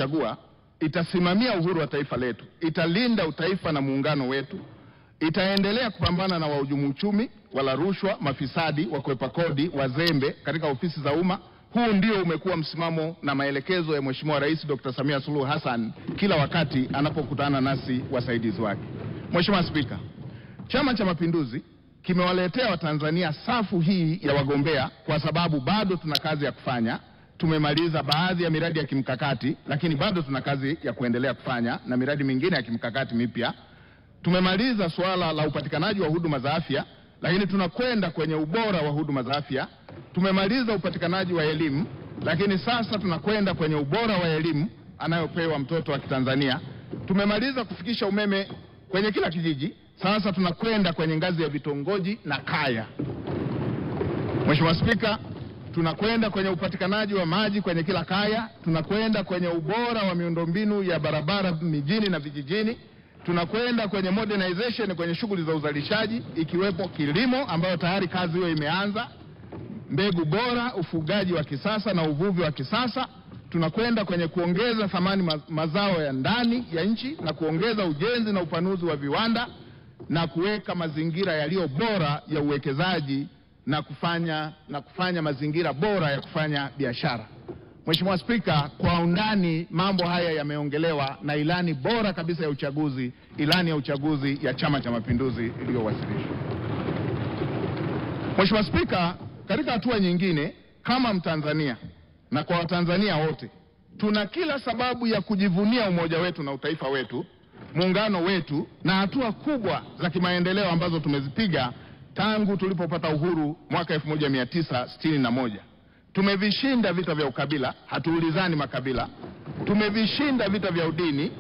kutuchagua itasimamia uhuru wa taifa letu, italinda utaifa na muungano wetu, itaendelea kupambana na wahujumu uchumi, wala rushwa, mafisadi, wakwepa kodi, wazembe katika ofisi za umma. Huu ndio umekuwa msimamo na maelekezo ya Mheshimiwa Rais Dr. Samia Suluhu Hassan kila wakati anapokutana nasi wasaidizi wake. Mheshimiwa Spika, Chama cha Mapinduzi kimewaletea Watanzania safu hii ya wagombea kwa sababu bado tuna kazi ya kufanya. Tumemaliza baadhi ya miradi ya kimkakati, lakini bado tuna kazi ya kuendelea kufanya na miradi mingine ya kimkakati mipya. Tumemaliza suala la upatikanaji wa huduma za afya, lakini tunakwenda kwenye ubora wa huduma za afya. Tumemaliza upatikanaji wa elimu, lakini sasa tunakwenda kwenye ubora wa elimu anayopewa mtoto wa Kitanzania. Tumemaliza kufikisha umeme kwenye kila kijiji, sasa tunakwenda kwenye ngazi ya vitongoji na kaya. Mheshimiwa Spika, tunakwenda kwenye upatikanaji wa maji kwenye kila kaya, tunakwenda kwenye ubora wa miundombinu ya barabara mijini na vijijini, tunakwenda kwenye modernization kwenye shughuli za uzalishaji ikiwepo kilimo ambayo tayari kazi hiyo imeanza, mbegu bora, ufugaji wa kisasa na uvuvi wa kisasa. Tunakwenda kwenye kuongeza thamani mazao ya ndani ya nchi na kuongeza ujenzi na upanuzi wa viwanda na kuweka mazingira yaliyo bora ya uwekezaji na kufanya mazingira bora ya kufanya biashara. Mheshimiwa Spika, kwa undani mambo haya yameongelewa na ilani bora kabisa ya uchaguzi, ilani ya uchaguzi ya Chama cha Mapinduzi iliyowasilishwa. Mheshimiwa Spika, katika hatua nyingine, kama Mtanzania na kwa Watanzania wote, tuna kila sababu ya kujivunia umoja wetu na utaifa wetu, muungano wetu na hatua kubwa za kimaendeleo ambazo tumezipiga tangu tulipopata uhuru mwaka 1961. Tumevishinda vita vya ukabila, hatuulizani makabila. Tumevishinda vita vya udini.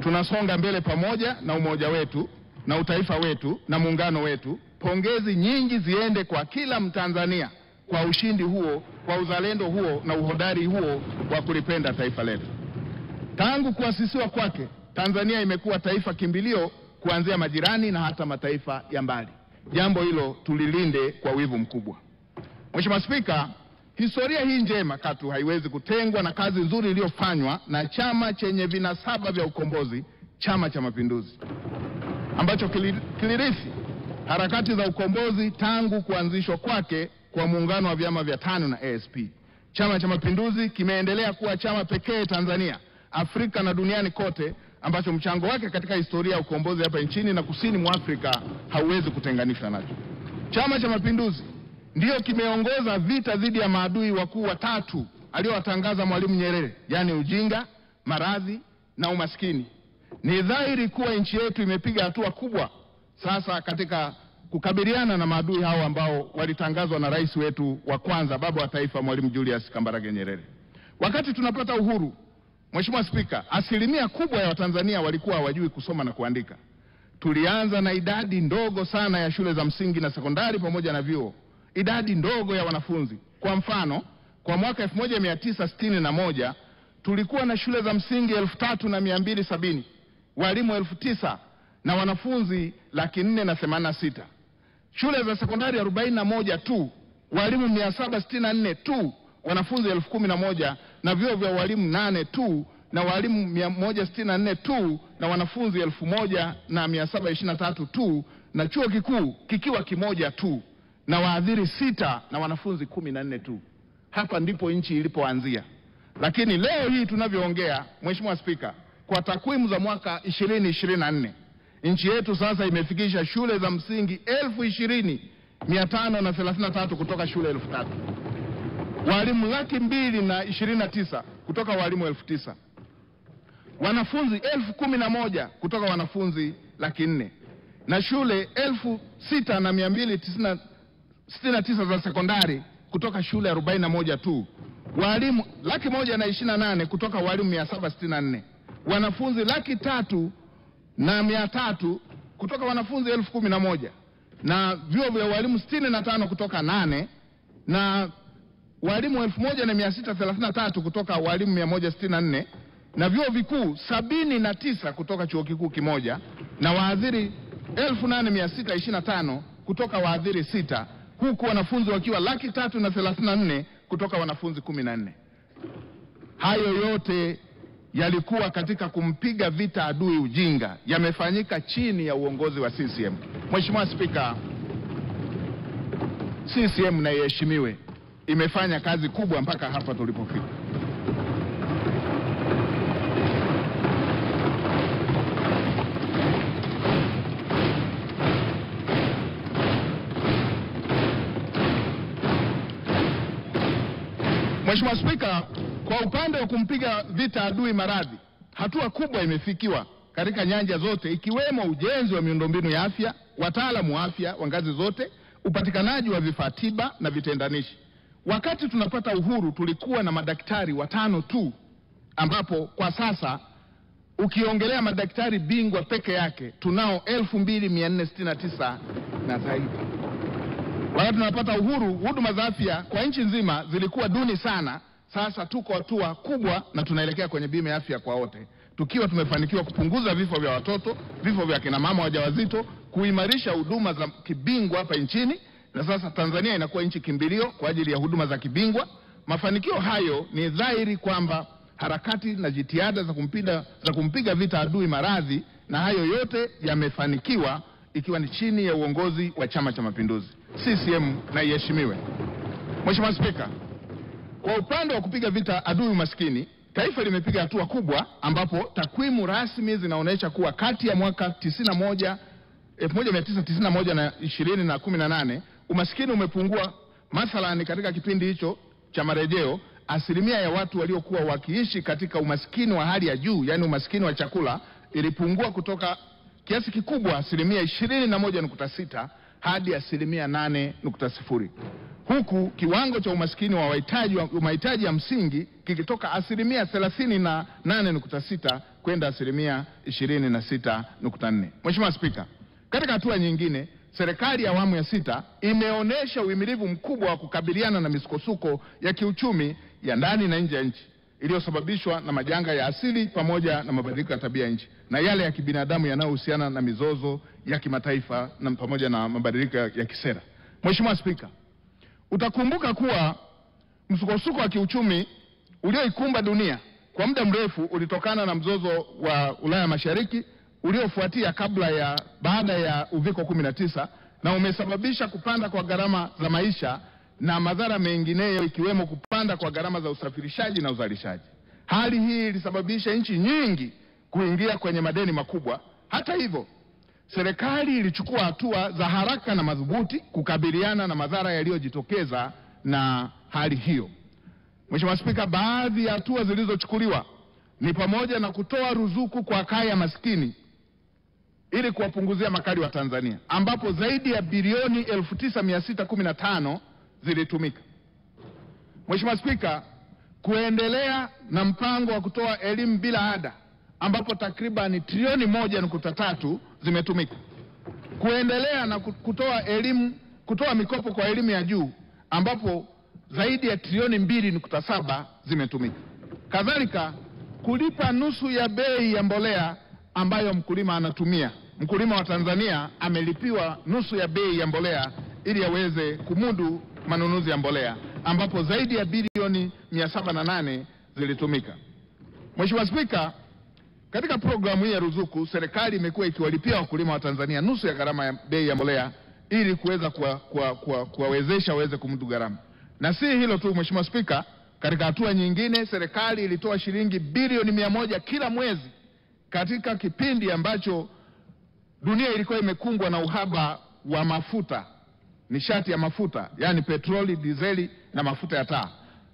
Tunasonga mbele pamoja na umoja wetu na utaifa wetu na muungano wetu. Pongezi nyingi ziende kwa kila Mtanzania kwa ushindi huo, kwa uzalendo huo na uhodari huo wa kulipenda taifa letu. Tangu kuasisiwa kwake, Tanzania imekuwa taifa kimbilio kuanzia majirani na hata mataifa ya mbali. Jambo hilo tulilinde kwa wivu mkubwa. Mheshimiwa Spika, historia hii njema katu haiwezi kutengwa na kazi nzuri iliyofanywa na chama chenye vinasaba vya ukombozi, Chama cha Mapinduzi, ambacho kilirithi harakati za ukombozi tangu kuanzishwa kwake kwa muungano wa vyama vya TANU na ASP. Chama cha Mapinduzi kimeendelea kuwa chama pekee Tanzania, Afrika na duniani kote ambacho mchango wake katika historia ya ukombozi hapa nchini na kusini mwa Afrika hauwezi kutenganishwa nacho. Chama cha Mapinduzi ndiyo kimeongoza vita dhidi ya maadui wakuu watatu aliowatangaza Mwalimu Nyerere, yani ujinga, maradhi na umaskini. Ni dhahiri kuwa nchi yetu imepiga hatua kubwa sasa katika kukabiliana na maadui hao ambao walitangazwa na rais wetu wa kwanza, baba wa taifa, Mwalimu Julius Kambarage Nyerere. Wakati tunapata uhuru, Mheshimiwa Spika, asilimia kubwa ya Watanzania walikuwa hawajui kusoma na kuandika. Tulianza na idadi ndogo sana ya shule za msingi na sekondari pamoja na vyuo, idadi ndogo ya wanafunzi. Kwa mfano, kwa mwaka 1961 tulikuwa na shule za msingi 3270, walimu 9000 na wanafunzi 486. Shule za sekondari 41 tu, walimu 764 tu, wanafunzi 1011 na vyuo vya walimu 8 tu na walimu 164 tu na wanafunzi 1723 tu, na chuo kikuu kikiwa kimoja tu na waadhiri 6 na wanafunzi 14 tu. Hapa ndipo nchi ilipoanzia. Lakini leo hii tunavyoongea, Mheshimiwa Spika, kwa takwimu za mwaka 2024, nchi yetu sasa imefikisha shule za msingi 20,533 kutoka shule 3,000. Walimu 229,000 kutoka walimu 9,000. Wanafunzi 11,000 kutoka wanafunzi 400,000. Na shule 6,269 za sekondari kutoka shule 41 tu. Walimu 128,000 kutoka walimu 764. Wanafunzi 300,300 kutoka wanafunzi 11,000. Na vyuo vya walimu 65 kutoka 8 na walimu 1,633 kutoka walimu 164 na vyuo vikuu 79 kutoka chuo kikuu kimoja na waadhiri 8,625 kutoka waadhiri 6, huku wanafunzi wakiwa 334,000 kutoka wanafunzi 14. Hayo yote yalikuwa katika kumpiga vita adui ujinga, yamefanyika chini ya uongozi wa CCM. Mheshimiwa Spika, CCM na iheshimiwe, imefanya kazi kubwa mpaka hapa tulipofika. Mheshimiwa Spika, kwa upande wa kumpiga vita adui maradhi, hatua kubwa imefikiwa katika nyanja zote, ikiwemo ujenzi wa miundombinu ya afya, wataalamu wa afya wa ngazi zote, upatikanaji wa vifaa tiba na vitendanishi. Wakati tunapata uhuru tulikuwa na madaktari 5 tu, ambapo kwa sasa ukiongelea madaktari bingwa peke yake tunao 2469 na zaidi. Wakati tunapata uhuru, huduma za afya kwa nchi nzima zilikuwa duni sana. Sasa tuko hatua kubwa na tunaelekea kwenye bima ya afya kwa wote, tukiwa tumefanikiwa kupunguza vifo vya watoto, vifo vya kina mama wajawazito, kuimarisha huduma za kibingwa hapa nchini, na sasa Tanzania inakuwa nchi kimbilio kwa ajili ya huduma za kibingwa. Mafanikio hayo ni dhahiri kwamba harakati na jitihada za kumpiga vita adui maradhi, na hayo yote yamefanikiwa ikiwa ni chini ya uongozi wa Chama cha Mapinduzi. CCM na iheshimiwe. Mheshimiwa Spika, kwa upande wa kupiga vita adui umaskini, taifa limepiga hatua kubwa, ambapo takwimu rasmi zinaonyesha kuwa kati ya mwaka 1991 na 2018 umaskini umepungua. Mathalani, katika kipindi hicho cha marejeo, asilimia ya watu waliokuwa wakiishi katika umaskini wa hali ya juu, yani umaskini wa chakula, ilipungua kutoka kiasi kikubwa asilimia 21.6 hadi asilimia 8.0, huku kiwango cha umaskini wa mahitaji ya msingi kikitoka asilimia 38.6 kwenda asilimia 26.4. Mheshimiwa Spika, katika hatua nyingine, serikali ya awamu ya 6 imeonyesha uhimilivu mkubwa wa kukabiliana na misukosuko ya kiuchumi ya ndani na nje ya nchi iliyosababishwa na majanga ya asili pamoja na mabadiliko ya tabia nchi na yale ya kibinadamu yanayohusiana na mizozo ya kimataifa na pamoja na mabadiliko ya kisera. Mheshimiwa Spika, utakumbuka kuwa msukosuko wa kiuchumi ulioikumba dunia kwa muda mrefu ulitokana na mzozo wa Ulaya Mashariki uliofuatia baada ya uviko 19, na umesababisha kupanda kwa gharama za maisha na madhara mengineyo, ikiwemo kupanda kwa gharama za usafirishaji na uzalishaji. Hali hii ilisababisha nchi nyingi kuingia kwenye madeni makubwa. Hata hivyo, serikali ilichukua hatua za haraka na madhubuti kukabiliana na madhara yaliyojitokeza na hali hiyo. Mheshimiwa Spika, baadhi ya hatua zilizochukuliwa ni pamoja na kutoa ruzuku kwa kaya maskini ili kuwapunguzia makali wa Tanzania, ambapo zaidi ya bilioni 9,615 zilitumika. Mheshimiwa Spika, kuendelea na mpango wa kutoa elimu bila ada, ambapo takriban trilioni 1.3 zimetumika. Kuendelea na kutoa mikopo kwa elimu ya juu, ambapo zaidi ya trilioni 2.7 zimetumika. Kadhalika, kulipa nusu ya bei ya mbolea ambayo mkulima anatumia. Mkulima wa Tanzania amelipiwa nusu ya bei ya mbolea ili aweze kumudu manunuzi ya mbolea, ambapo zaidi ya bilioni 708 zilitumika. Mheshimiwa Spika, katika programu hii ya ruzuku, serikali imekuwa ikiwalipia wakulima wa Tanzania nusu ya gharama ya bei ya mbolea ili kuweza kuwawezesha waweze kumudu gharama. Na si hilo tu, Mheshimiwa Spika, katika hatua nyingine, serikali ilitoa shilingi bilioni 100 kila mwezi katika kipindi ambacho dunia ilikuwa imekumbwa na uhaba wa mafuta, nishati ya mafuta, yani petroli, dizeli na mafuta ya taa.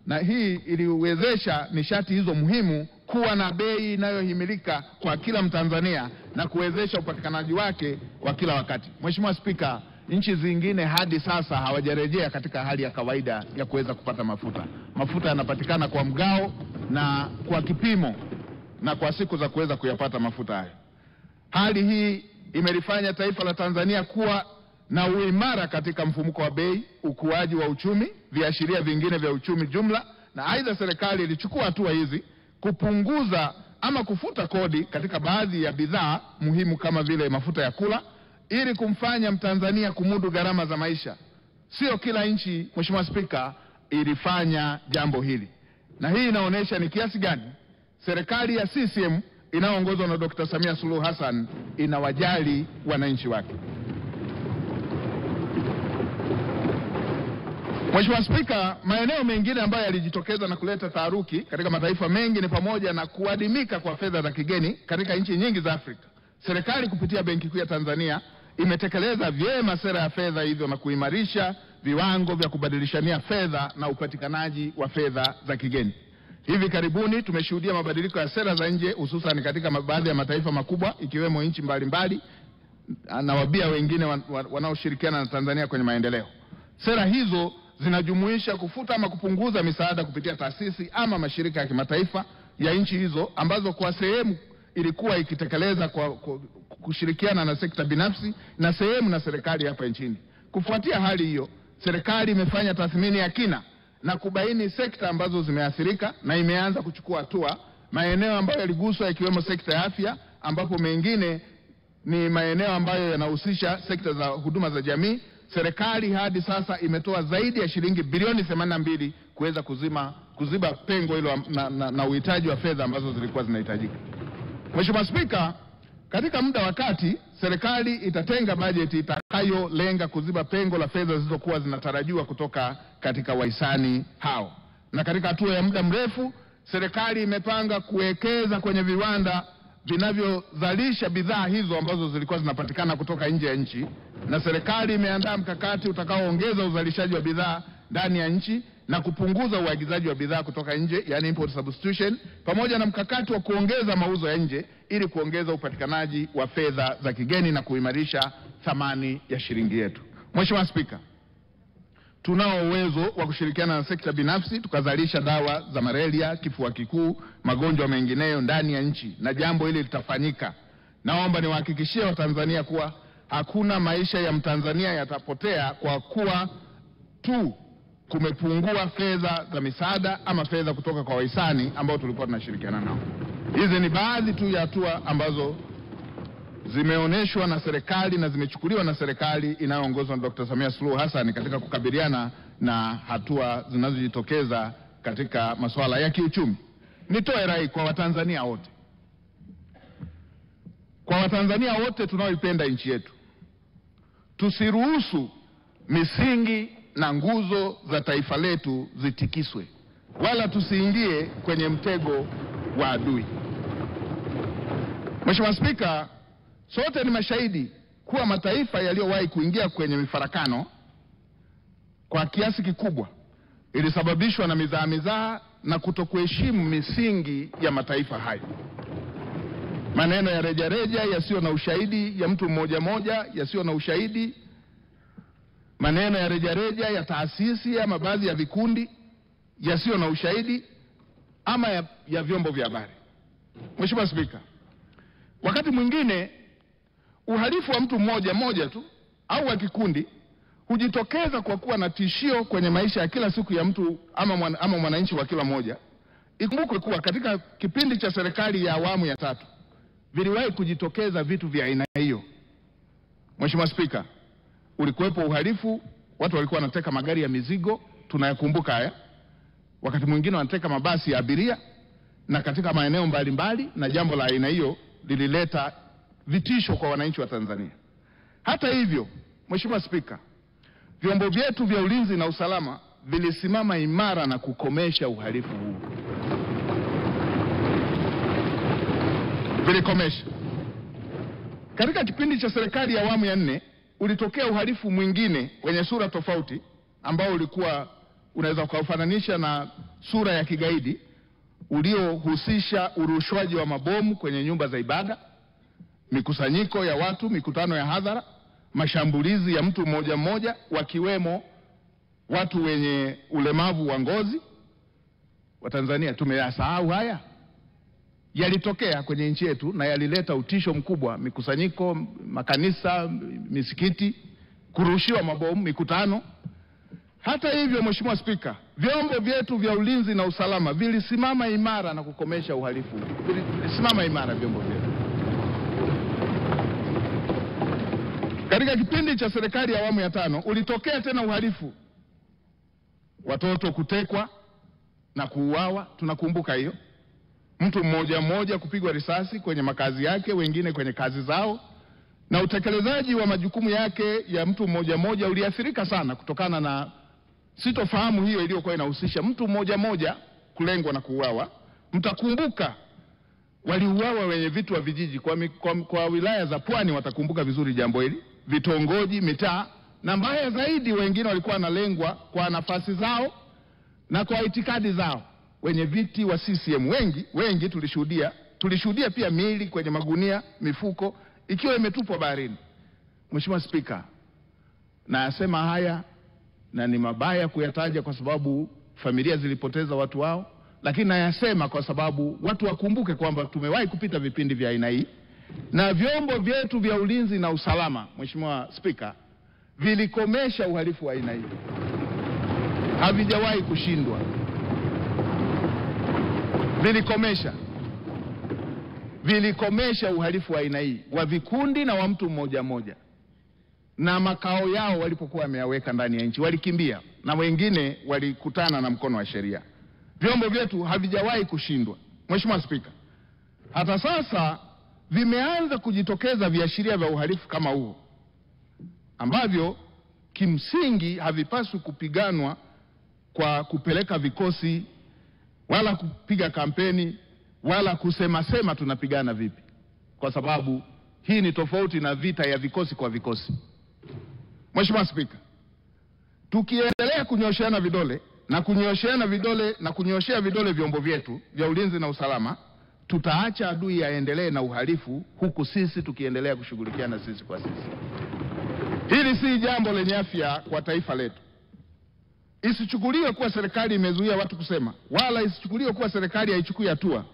Na hii iliwezesha nishati hizo muhimu kuwa na bei inayohimilika kwa kila Mtanzania na kuwezesha upatikanaji wake wa kila wakati. Mheshimiwa Spika, nchi zingine hadi sasa hawajarejea katika hali ya kawaida ya kuweza kupata mafuta. Mafuta yanapatikana kwa mgao na kwa kipimo na kwa siku za kuweza kuyapata mafuta hayo. Hali hii imelifanya taifa la Tanzania kuwa na uimara katika mfumuko wa bei, ukuaji wa uchumi, viashiria vingine vya uchumi jumla. Na aidha, serikali ilichukua hatua hizi kupunguza ama kufuta kodi katika baadhi ya bidhaa muhimu kama vile mafuta ya kula ili kumfanya Mtanzania kumudu gharama za maisha. Sio kila nchi, Mheshimiwa Spika, ilifanya jambo hili. na hii inaonyesha ni kiasi gani serikali ya CCM inayoongozwa na Dr. Samia Suluhu Hassan inawajali wananchi wake. Mheshimiwa Spika, maeneo mengine ambayo yalijitokeza na kuleta taharuki katika mataifa mengi ni pamoja na kuadimika kwa fedha za kigeni katika nchi nyingi za Afrika. Serikali kupitia Benki Kuu ya Tanzania imetekeleza vyema sera ya fedha hivyo na kuimarisha viwango vya kubadilishania fedha na upatikanaji wa fedha za kigeni. Hivi karibuni tumeshuhudia mabadiliko ya sera za nje, hususan katika baadhi ya mataifa makubwa ikiwemo nchi mbalimbali na wabia wengine wanaoshirikiana na Tanzania kwenye maendeleo. Sera hizo zinajumuisha kufuta ama kupunguza misaada kupitia taasisi ama mashirika ya kimataifa ya nchi hizo ambazo kwa sehemu ilikuwa ikitekeleza kwa kushirikiana na sekta binafsi na sehemu na serikali hapa nchini. Kufuatia hali hiyo, serikali imefanya tathmini ya kina na kubaini sekta ambazo zimeathirika na imeanza kuchukua hatua. Maeneo ambayo yaliguswa ikiwemo sekta ya afya, ambapo mengine ni maeneo ambayo yanahusisha sekta za huduma za jamii. Serikali hadi sasa imetoa zaidi ya shilingi bilioni 82 kuweza kuziba pengo hilo na uhitaji wa fedha ambazo zilikuwa zinahitajika. Mheshimiwa Spika, katika muda wa kati serikali itatenga bajeti itakayolenga kuziba pengo la fedha zilizokuwa zinatarajiwa kutoka katika wahisani hao. Na katika hatua ya muda mrefu, serikali imepanga kuwekeza kwenye viwanda vinavyozalisha bidhaa hizo ambazo zilikuwa zinapatikana kutoka nje ya nchi, na serikali imeandaa mkakati utakaoongeza uzalishaji wa bidhaa ndani ya nchi na kupunguza uagizaji wa bidhaa kutoka nje, yani import substitution, pamoja na mkakati wa kuongeza mauzo ya nje ili kuongeza upatikanaji wa fedha za kigeni na kuimarisha thamani ya shilingi yetu. Mheshimiwa Spika, tunao uwezo wa kushirikiana na sekta binafsi tukazalisha dawa za malaria, kifua kikuu, magonjwa mengineyo ndani ya nchi, na jambo hili litafanyika. Naomba niwahakikishie Watanzania kuwa hakuna maisha ya Mtanzania yatapotea kwa kuwa tu kumepungua fedha za misaada ama fedha kutoka kwa wahisani ambao tulikuwa tunashirikiana nao. Hizi ni baadhi tu ya hatua ambazo zimeonyeshwa na serikali na zimechukuliwa na serikali inayoongozwa na Dr. Samia Suluhu Hassan katika kukabiliana na hatua zinazojitokeza katika masuala ya kiuchumi. Nitoe rai kwa Watanzania wote. Kwa Watanzania wote tunaoipenda nchi yetu, tusiruhusu misingi na nguzo za taifa letu zitikiswe, wala tusiingie kwenye mtego wa adui. Mheshimiwa Spika, sote ni mashahidi kuwa mataifa yaliyowahi kuingia kwenye mifarakano kwa kiasi kikubwa ilisababishwa na mizaa na kutokuheshimu misingi ya mataifa hayo. Maneno ya rejareja yasiyo na ushahidi ya mtu mmoja yasiyo na ushahidi, maneno ya rejareja ya taasisi ama baadhi ya vikundi yasiyo na ushahidi ama ya vyombo vya habari. Mheshimiwa Spika, wakati mwingine uhalifu wa mtu mmoja tu au wa kikundi hujitokeza kwa kuwa na tishio kwenye maisha ya kila siku ya mtu ama mwananchi wa kila moja. Ikumbukwe kuwa katika kipindi cha serikali ya awamu ya 3 viliwahi kujitokeza vitu vya aina hiyo. Mheshimiwa Spika, ulikuwepo uhalifu, watu walikuwa wanateka magari ya mizigo, tunayakumbuka haya. Wakati mwingine wanateka mabasi ya abiria na katika maeneo mbalimbali, na jambo la aina hiyo lilileta vitisho kwa wananchi wa Tanzania. Hata hivyo, Mheshimiwa Spika, vyombo vyetu vya ulinzi na usalama vilisimama imara na kukomesha uhalifu huu. Vilikomesha. Katika kipindi cha serikali ya awamu ya 4 ulitokea uhalifu mwingine wenye sura tofauti ambao ulikuwa unaweza kufananisha na sura ya kigaidi, uliohusisha urushwaji wa mabomu kwenye nyumba za ibada, mikusanyiko ya watu, mikutano ya hadhara, mashambulizi ya mtu mmoja wakiwemo watu wenye ulemavu wa ngozi. Watanzania tumeyasahau haya? Yalitokea kwenye nchi yetu na yalileta utisho mkubwa: mikusanyiko, makanisa, misikiti, kurushiwa mabomu, mikutano. Hata hivyo, Mheshimiwa Spika, vyombo vyetu vya ulinzi na usalama vilisimama imara na kukomesha uhalifu. Vilisimama imara vyombo vyetu. Katika kipindi cha serikali ya awamu ya 5 ulitokea tena uhalifu, watoto kutekwa na kuuawa, tunakumbuka hiyo. Mtu mmoja mmoja kupigwa risasi kwenye makazi yake, wengine kwenye kazi zao, na utekelezaji wa majukumu yake ya mtu mmoja mmoja uliathirika sana kutokana na sitofahamu hiyo iliyokuwa inahusisha mtu mmoja mmoja kulengwa na kuuawa. Mtakumbuka waliuawa wenye vitu wa vijiji kwa wilaya za Pwani, watakumbuka vizuri jambo hili, vitongoji, mitaa, na mbaya zaidi wengine walikuwa wanalengwa kwa nafasi zao na kwa itikadi zao. Wenye viti wa CCM wengi tulishuhudia pia miili kwenye magunia, mifuko ikiwa imetupwa baharini. Mheshimiwa Spika, nayasema haya na ni mabaya kuyataja kwa sababu familia zilipoteza watu wao, lakini nayasema kwa sababu watu wakumbuke kwamba tumewahi kupita vipindi vya aina hii, na vyombo vyetu vya ulinzi na usalama, Mheshimiwa Spika, vilikomesha uhalifu wa aina hii. Havijawahi kushindwa. Vilikomesha uhalifu wa aina hii wa vikundi na wa mtu mmoja mmoja, na makao yao walipokuwa wameyaweka ndani ya nchi walikimbia, na wengine walikutana na mkono wa sheria. Vyombo vyetu havijawahi kushindwa. Mheshimiwa Spika, hata sasa vimeanza kujitokeza viashiria vya uhalifu kama huo ambavyo kimsingi havipaswi kupiganwa kwa kupeleka vikosi wala kupiga kampeni wala kusema tunapigana vipi, kwa sababu hii ni tofauti na vita ya vikosi kwa vikosi. Mheshimiwa Spika, tukiendelea kunyosheana vidole na kunyoshea vidole vyombo vyetu vya ulinzi na usalama, tutaacha adui aendelee na uhalifu huku sisi tukiendelea kushughulikiana sisi kwa sisi. Hili si jambo lenye afya kwa taifa letu. Isichukuliwe kuwa serikali imezuia watu kusema, wala isichukuliwe kuwa serikali haichukui hatua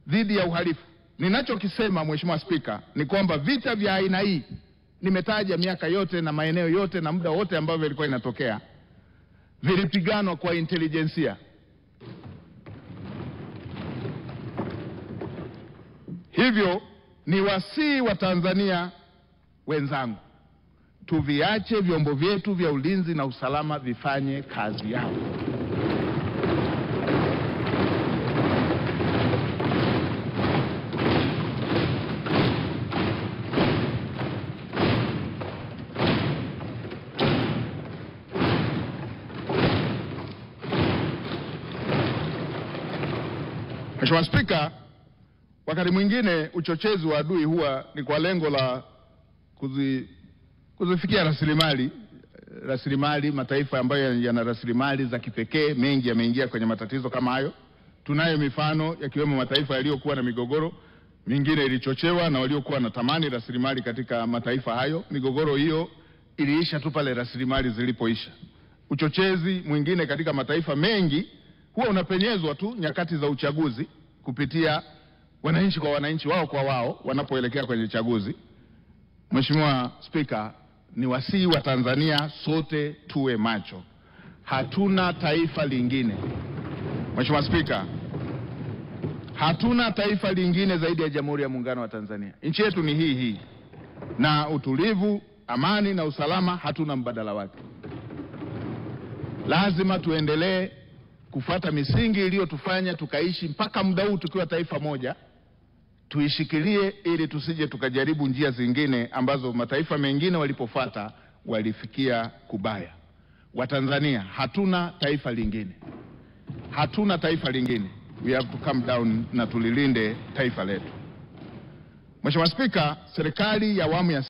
dhidi ya uhalifu. Ninachokisema Mheshimiwa Spika ni kwamba vita vya aina hii, nimetaja miaka yote na maeneo yote na muda wote ambao vilikuwa inatokea, vilipiganwa kwa intelijensia. Hivyo ni wasii wa Tanzania wenzangu, tuviache vyombo vyetu vya ulinzi na usalama vifanye kazi yao. Mheshimiwa Spika, wakati mwingine uchochezi wa adui huwa ni kwa lengo la kuzifikia rasilimali. Mataifa ambayo yana rasilimali za kipekee mengi yameingia kwenye matatizo kama hayo. Tunayo mifano yakiwemo mataifa yaliyokuwa na migogoro, mingine ilichochewa na waliokuwa na tamani rasilimali katika mataifa hayo. Migogoro hiyo iliisha tu pale rasilimali zilipoisha. Uchochezi mwingine katika mataifa mengi huwa unapenyezwa tu nyakati za uchaguzi kupitia wananchi kwa wananchi, wao kwa wao, wanapoelekea kwenye chaguzi. Mheshimiwa Spika, ni wasii wa Tanzania sote tuwe macho. Hatuna taifa lingine. Mheshimiwa Spika, hatuna taifa lingine zaidi ya Jamhuri ya Muungano wa Tanzania. Nchi yetu ni hii, na utulivu, amani na usalama hatuna mbadala wake. Lazima tuendelee kufuata misingi iliyotufanya tukaishi mpaka muda huu tukiwa taifa moja. Tuishikilie ili tusije tukajaribu njia zingine ambazo mataifa mengine walipofuata walifikia kubaya. Watanzania hatuna taifa lingine. We have to come down na tulilinde taifa letu. Mheshimiwa Spika, serikali ya awamu ya